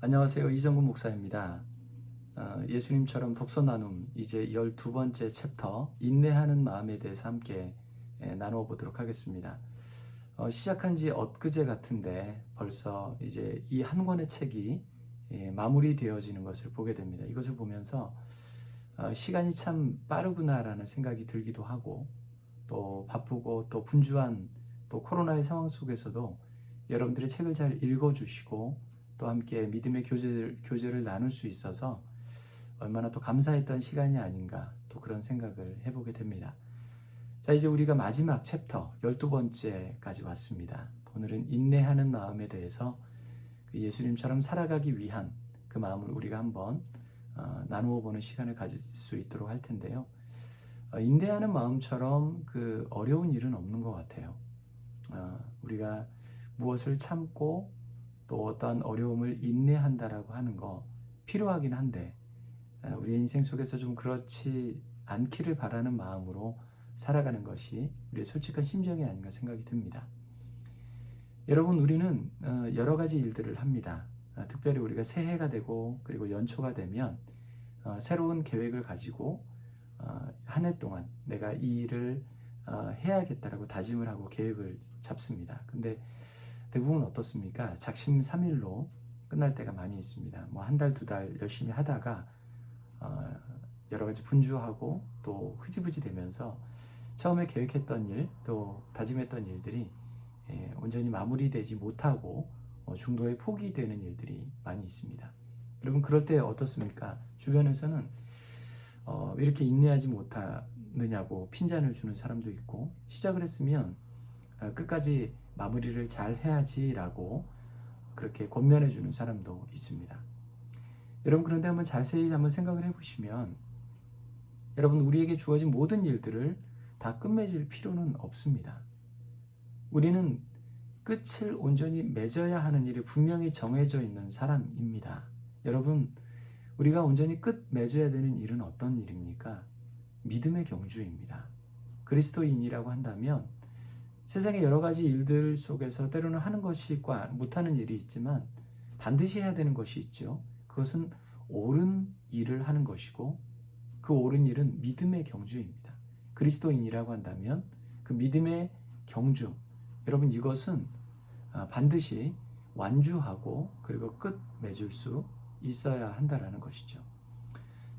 안녕하세요. 이정근 목사입니다. 예수님처럼 독서 나눔 이제 12번째 챕터 인내하는 마음에 대해서 함께 나누어 보도록 하겠습니다. 시작한 지 엊그제 같은데 벌써 이제 이 한 권의 책이 마무리되어지는 것을 보게 됩니다. 이것을 보면서 시간이 참 빠르구나라는 생각이 들기도 하고, 또 바쁘고 또 분주한 또 코로나의 상황 속에서도 여러분들이 책을 잘 읽어주시고 또 함께 믿음의 교제를 나눌 수 있어서 얼마나 또 감사했던 시간이 아닌가, 또 그런 생각을 해보게 됩니다. 자, 이제 우리가 마지막 챕터 12번째까지 왔습니다. 오늘은 인내하는 마음에 대해서 그 예수님처럼 살아가기 위한 그 마음을 우리가 한번 나누어 보는 시간을 가질 수 있도록 할 텐데요. 인내하는 마음처럼 그 어려운 일은 없는 것 같아요. 우리가 무엇을 참고 또 어떠한 어려움을 인내한다라고 하는 거 필요하긴 한데, 우리의 인생 속에서 좀 그렇지 않기를 바라는 마음으로 살아가는 것이 우리의 솔직한 심정이 아닌가 생각이 듭니다. 여러분, 우리는 여러 가지 일들을 합니다. 특별히 우리가 새해가 되고 그리고 연초가 되면 새로운 계획을 가지고 한 해 동안 내가 이 일을 해야겠다라고 다짐을 하고 계획을 잡습니다. 근데 대부분 어떻습니까? 작심삼일로 끝날 때가 많이 있습니다. 뭐 한 달, 두 달 열심히 하다가 여러 가지 분주하고 또 흐지부지 되면서 처음에 계획했던 일, 또 다짐했던 일들이 온전히 마무리되지 못하고 중도에 포기되는 일들이 많이 있습니다. 여러분, 그럴 때 어떻습니까? 주변에서는 왜 이렇게 인내하지 못하느냐고 핀잔을 주는 사람도 있고, 시작을 했으면 끝까지 마무리를 잘 해야지라고 그렇게 권면해 주는 사람도 있습니다. 여러분, 그런데 한번 자세히 한번 생각을 해보시면, 여러분, 우리에게 주어진 모든 일들을 다 끝맺을 필요는 없습니다. 우리는 끝을 온전히 맺어야 하는 일이 분명히 정해져 있는 사람입니다. 여러분, 우리가 온전히 끝 맺어야 되는 일은 어떤 일입니까? 믿음의 경주입니다. 그리스도인이라고 한다면 세상의 여러 가지 일들 속에서 때로는 하는 것이 있고 못하는 일이 있지만 반드시 해야 되는 것이 있죠. 그것은 옳은 일을 하는 것이고, 그 옳은 일은 믿음의 경주입니다. 그리스도인이라고 한다면 그 믿음의 경주, 여러분, 이것은 반드시 완주하고 그리고 끝 맺을 수 있어야 한다라는 것이죠.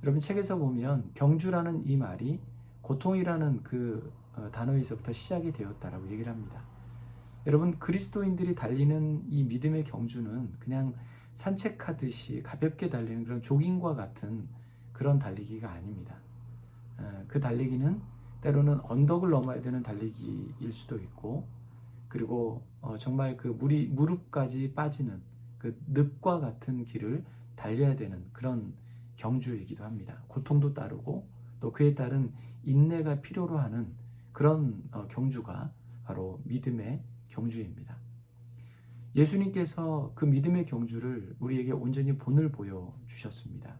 여러분, 책에서 보면 경주라는 이 말이 고통이라는 그 단어에서부터 시작이 되었다라고 얘기를 합니다. 여러분, 그리스도인들이 달리는 이 믿음의 경주는 그냥 산책하듯이 가볍게 달리는 그런 조깅과 같은 그런 달리기가 아닙니다. 그 달리기는 때로는 언덕을 넘어야 되는 달리기일 수도 있고, 그리고 정말 그 무릎까지 빠지는 그 늪과 같은 길을 달려야 되는 그런 경주이기도 합니다. 고통도 따르고 또 그에 따른 인내가 필요로 하는 그런 경주가 바로 믿음의 경주입니다. 예수님께서 그 믿음의 경주를 우리에게 온전히 본을 보여주셨습니다.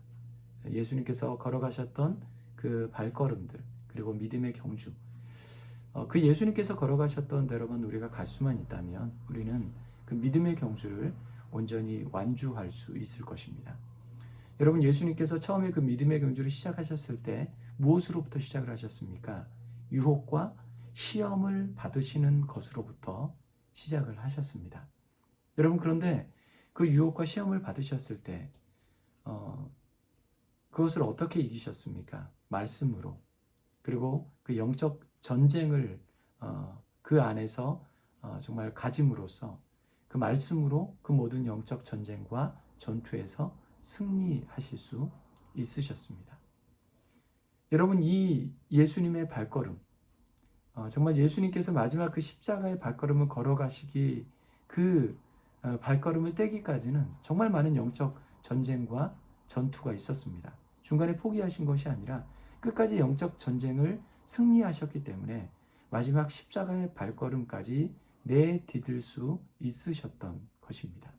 예수님께서 걸어가셨던 그 발걸음들, 그리고 믿음의 경주, 그 예수님께서 걸어가셨던 대로만 우리가 갈 수만 있다면 우리는 그 믿음의 경주를 온전히 완주할 수 있을 것입니다. 여러분, 예수님께서 처음에 그 믿음의 경주를 시작하셨을 때 무엇으로부터 시작을 하셨습니까? 유혹과 시험을 받으시는 것으로부터 시작을 하셨습니다. 여러분, 그런데 그 유혹과 시험을 받으셨을 때 그것을 어떻게 이기셨습니까? 말씀으로. 그리고 그 영적 전쟁을 그 안에서 정말 가짐으로써 그 말씀으로 그 모든 영적 전쟁과 전투에서 승리하실 수 있으셨습니다. 여러분, 이 예수님의 발걸음, 정말 예수님께서 마지막 그 십자가의 발걸음을 걸어가시기, 그 발걸음을 떼기까지는 정말 많은 영적 전쟁과 전투가 있었습니다. 중간에 포기하신 것이 아니라 끝까지 영적 전쟁을 승리하셨기 때문에 마지막 십자가의 발걸음까지 내디딜 수 있으셨던 것입니다.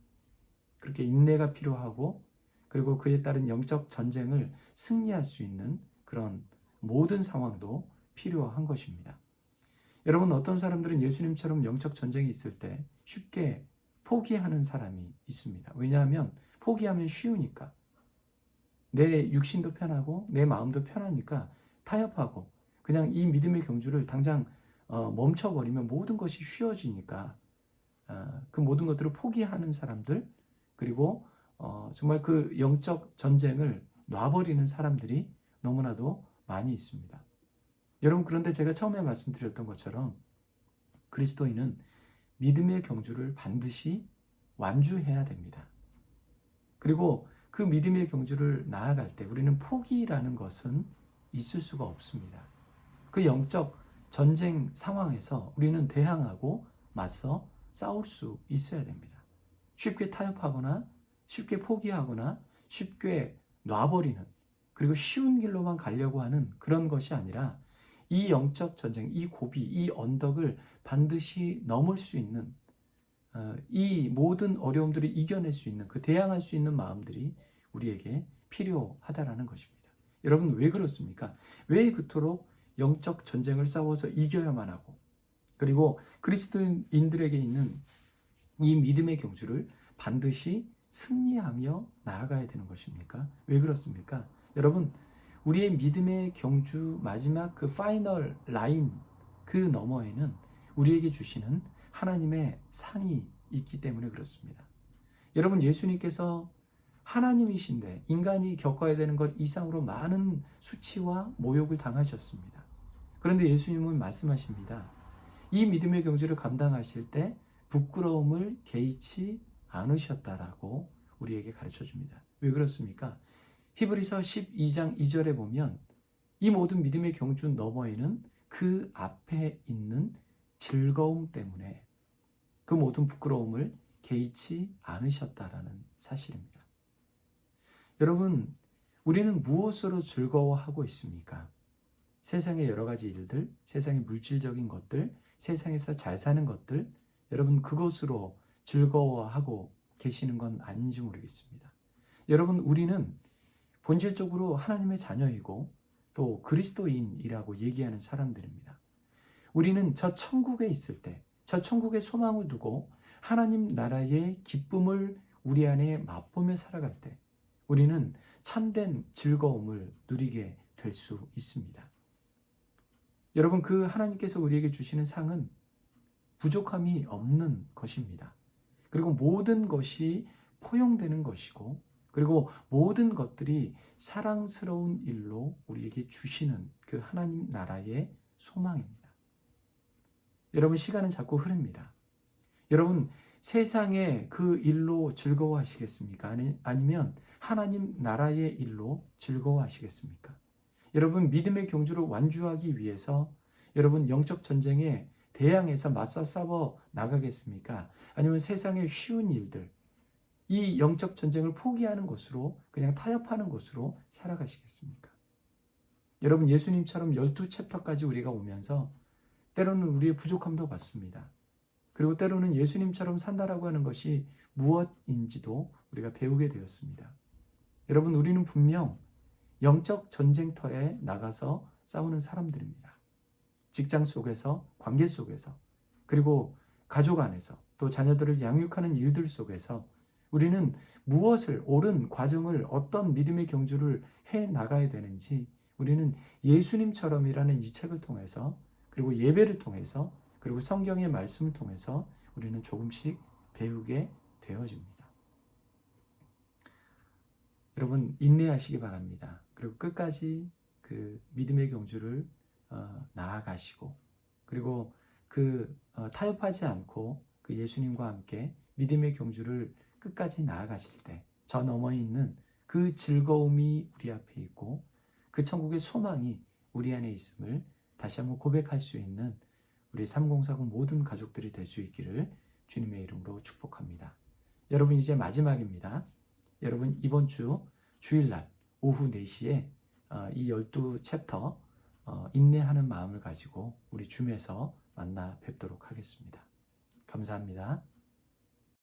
그렇게 인내가 필요하고, 그리고 그에 따른 영적 전쟁을 승리할 수 있는 그런 모든 상황도 필요한 것입니다. 여러분, 어떤 사람들은 예수님처럼 영적 전쟁이 있을 때 쉽게 포기하는 사람이 있습니다. 왜냐하면 포기하면 쉬우니까. 내 육신도 편하고 내 마음도 편하니까 타협하고 그냥 이 믿음의 경주를 당장 멈춰버리면 모든 것이 쉬워지니까 그 모든 것들을 포기하는 사람들, 그리고 정말 그 영적 전쟁을 놔버리는 사람들이 너무나도 많이 있습니다. 여러분, 그런데 제가 처음에 말씀드렸던 것처럼 그리스도인은 믿음의 경주를 반드시 완주해야 됩니다. 그리고 그 믿음의 경주를 나아갈 때 우리는 포기라는 것은 있을 수가 없습니다. 그 영적 전쟁 상황에서 우리는 대항하고 맞서 싸울 수 있어야 됩니다. 쉽게 타협하거나 쉽게 포기하거나 쉽게 놔버리는, 그리고 쉬운 길로만 가려고 하는 그런 것이 아니라 이 영적 전쟁, 이 고비, 이 언덕을 반드시 넘을 수 있는, 이 모든 어려움들을 이겨낼 수 있는, 그 대항할 수 있는 마음들이 우리에게 필요하다라는 것입니다. 여러분, 왜 그렇습니까? 왜 그토록 영적 전쟁을 싸워서 이겨야만 하고, 그리고 그리스도인들에게 있는 이 믿음의 경주를 반드시 승리하며 나아가야 되는 것입니까? 왜 그렇습니까? 여러분, 우리의 믿음의 경주 마지막 그 파이널 라인, 그 너머에는 우리에게 주시는 하나님의 상이 있기 때문에 그렇습니다. 여러분, 예수님께서 하나님이신데 인간이 겪어야 되는 것 이상으로 많은 수치와 모욕을 당하셨습니다. 그런데 예수님은 말씀하십니다. 이 믿음의 경주를 감당하실 때 부끄러움을 개의치 않으셨다라고 우리에게 가르쳐 줍니다. 왜 그렇습니까? 히브리서 12장 2절에 보면 이 모든 믿음의 경주 너머에는 그 앞에 있는 즐거움 때문에 그 모든 부끄러움을 개의치 않으셨다라는 사실입니다. 여러분, 우리는 무엇으로 즐거워하고 있습니까? 세상의 여러 가지 일들, 세상의 물질적인 것들, 세상에서 잘 사는 것들, 여러분 그것으로 즐거워하고 계시는 건 아닌지 모르겠습니다. 여러분, 우리는 본질적으로 하나님의 자녀이고 또 그리스도인이라고 얘기하는 사람들입니다. 우리는 저 천국에 있을 때, 저 천국의 소망을 두고 하나님 나라의 기쁨을 우리 안에 맛보며 살아갈 때 우리는 참된 즐거움을 누리게 될 수 있습니다. 여러분, 그 하나님께서 우리에게 주시는 상은 부족함이 없는 것입니다. 그리고 모든 것이 포용되는 것이고, 그리고 모든 것들이 사랑스러운 일로 우리에게 주시는 그 하나님 나라의 소망입니다. 여러분, 시간은 자꾸 흐릅니다. 여러분, 세상의 그 일로 즐거워하시겠습니까? 아니면 하나님 나라의 일로 즐거워하시겠습니까? 여러분, 믿음의 경주를 완주하기 위해서 여러분 영적 전쟁에 대항해서 맞서 싸워 나가겠습니까? 아니면 세상의 쉬운 일들, 이 영적 전쟁을 포기하는 것으로 그냥 타협하는 것으로 살아가시겠습니까? 여러분, 예수님처럼 12챕터까지 우리가 오면서 때로는 우리의 부족함도 봤습니다. 그리고 때로는 예수님처럼 산다라고 하는 것이 무엇인지도 우리가 배우게 되었습니다. 여러분, 우리는 분명 영적 전쟁터에 나가서 싸우는 사람들입니다. 직장 속에서, 관계 속에서, 그리고 가족 안에서, 또 자녀들을 양육하는 일들 속에서 우리는 무엇을, 옳은 과정을, 어떤 믿음의 경주를 해 나가야 되는지 우리는 예수님처럼이라는 이 책을 통해서, 그리고 예배를 통해서, 그리고 성경의 말씀을 통해서 우리는 조금씩 배우게 되어집니다. 여러분, 인내하시기 바랍니다. 그리고 끝까지 그 믿음의 경주를 나아가시고, 그리고 타협하지 않고 그 예수님과 함께 믿음의 경주를 끝까지 나아가실 때 저 너머에 있는 그 즐거움이 우리 앞에 있고 그 천국의 소망이 우리 안에 있음을 다시 한번 고백할 수 있는 우리 3040 모든 가족들이 될 수 있기를 주님의 이름으로 축복합니다. 여러분, 이제 마지막입니다. 여러분, 이번 주 주일날 오후 4시에 이 12챕터 인내하는 마음을 가지고 우리 줌에서 만나 뵙도록 하겠습니다. 감사합니다.